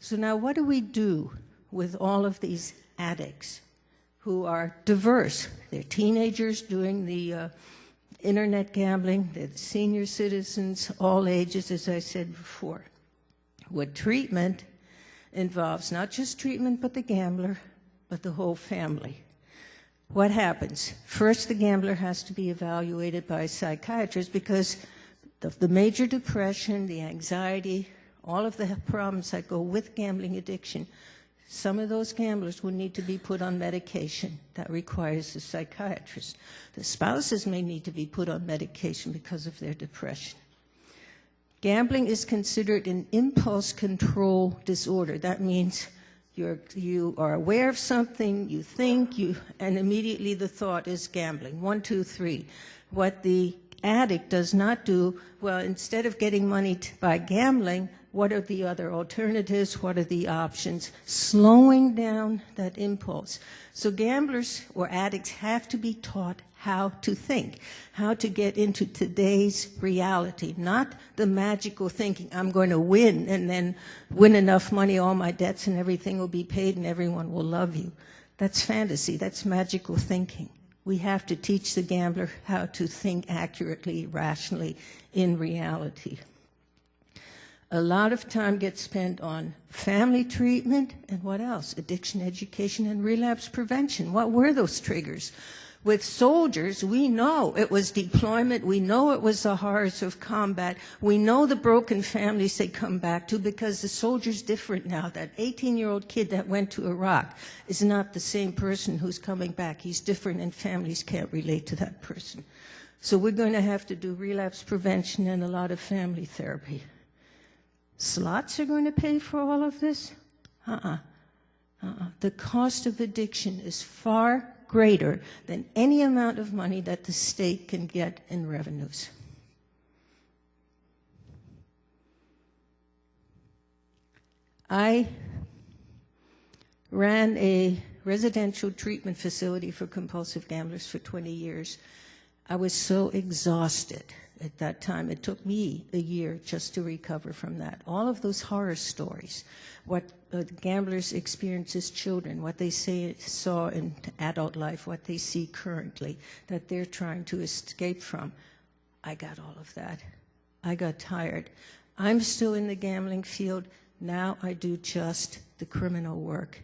So now what do we do with all of these addicts who are diverse? They're teenagers doing the internet gambling, they're senior citizens, all ages, as I said before. What treatment involves not just treatment but the gambler, but the whole family. What happens? First, the gambler has to be evaluated by a psychiatrist because the major depression, the anxiety, all of the problems that go with gambling addiction, some of those gamblers will need to be put on medication. That requires a psychiatrist. The spouses may need to be put on medication because of their depression. Gambling is considered an impulse control disorder. That means you are aware of something, you think, and immediately the thought is gambling. 1, 2, 3. What the addict does not do, well, instead of getting money by gambling, what are the other alternatives? What are the options? Slowing down that impulse. So gamblers or addicts have to be taught how to think, how to get into today's reality, not the magical thinking, I'm going to win and then win enough money, all my debts and everything will be paid and everyone will love you. That's fantasy, that's magical thinking. We have to teach the gambler how to think accurately, rationally, in reality. A lot of time gets spent on family treatment and what else? Addiction education and relapse prevention. What were those triggers? With soldiers, we know it was deployment. We know it was the horrors of combat. We know the broken families they come back to because the soldier's different now. That 18-year-old kid that went to Iraq is not the same person who's coming back. He's different and families can't relate to that person. So we're going to have to do relapse prevention and a lot of family therapy. Slots are going to pay for all of this? The cost of addiction is far greater than any amount of money that the state can get in revenues. I ran a residential treatment facility for compulsive gamblers for 20 years. I was so exhausted at that time. It took me a year just to recover from that. All of those horror stories, what gamblers experience as children, what they saw in adult life, what they see currently, that they're trying to escape from. I got all of that. I got tired. I'm still in the gambling field. Now I do just the criminal work.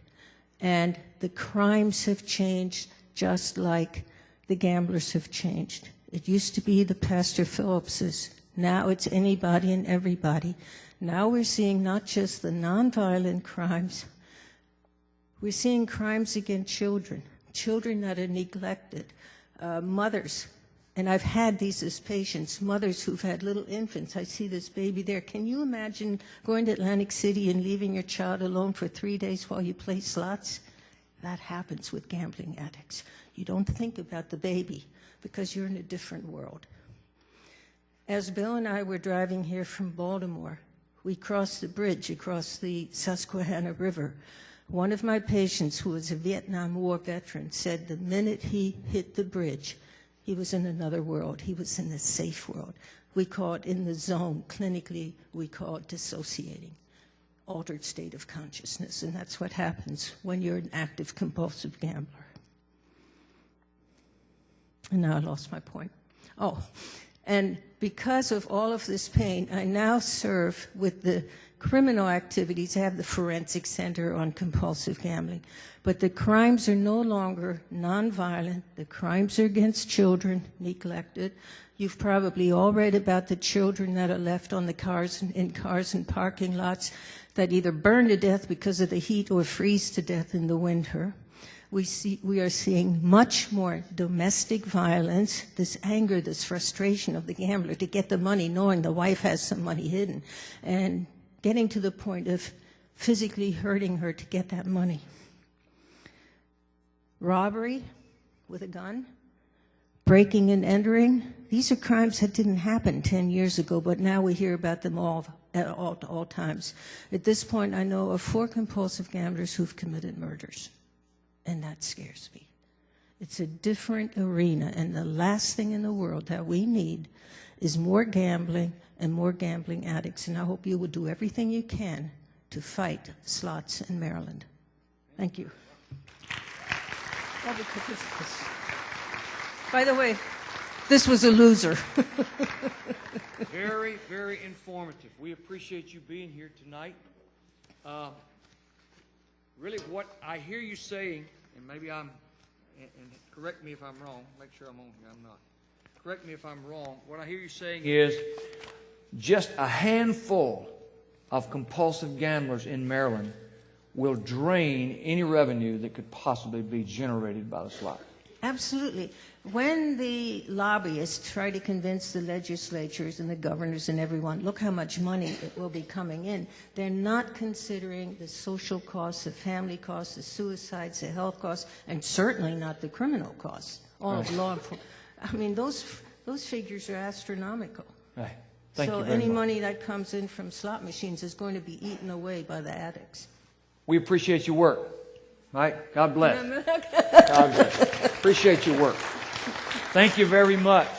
And the crimes have changed just like the gamblers have changed. It used to be the Pastor Phillipses. Now it's anybody and everybody. Now we're seeing not just the nonviolent crimes, we're seeing crimes against children, children that are neglected, mothers. And I've had these as patients, mothers who've had little infants. I see this baby there. Can you imagine going to Atlantic City and leaving your child alone for 3 days while you play slots? That happens with gambling addicts. You don't think about the baby because you're in a different world. As Bill and I were driving here from Baltimore, we crossed the bridge across the Susquehanna River. One of my patients, who was a Vietnam War veteran, said the minute he hit the bridge, he was in another world. He was in a safe world. We call it in the zone. Clinically, we call it dissociating, altered state of consciousness. And that's what happens when you're an active compulsive gambler. And now I lost my point. Oh, and because of all of this pain, I now serve with the criminal activities. I have the Forensic Center on compulsive gambling. But the crimes are no longer nonviolent. The crimes are against children, neglected. You've probably all read about the children that are left on the cars and parking lots that either burn to death because of the heat or freeze to death in the winter. We are seeing much more domestic violence, this anger, this frustration of the gambler to get the money, knowing the wife has some money hidden, and getting to the point of physically hurting her to get that money. Robbery with a gun, breaking and entering, these are crimes that didn't happen 10 years ago, but now we hear about them all at all times. At this point, I know of 4 compulsive gamblers who've committed murders. And that scares me. It's a different arena, and the last thing in the world that we need is more gambling and more gambling addicts. And I hope you will do everything you can to fight slots in Maryland. Thank you. By the way, this was a loser. Very, very informative. We appreciate you being here tonight. Really, what I hear you saying, and maybe and correct me if I'm wrong, make sure I'm on here, I'm not. Correct me if I'm wrong. What I hear you saying is just a handful of compulsive gamblers in Maryland will drain any revenue that could possibly be generated by the slot. Absolutely. When the lobbyists try to convince the legislatures and the governors and everyone, look how much money it will be coming in, they're not considering the social costs, the family costs, the suicides, the health costs, and certainly not the criminal costs. All of law enforcement. I mean, those figures are astronomical. Right. Thank you so very any much. money that comes in from slot machines is going to be eaten away by the addicts. We appreciate your work. All right? God bless. God bless. Appreciate your work. Thank you very much.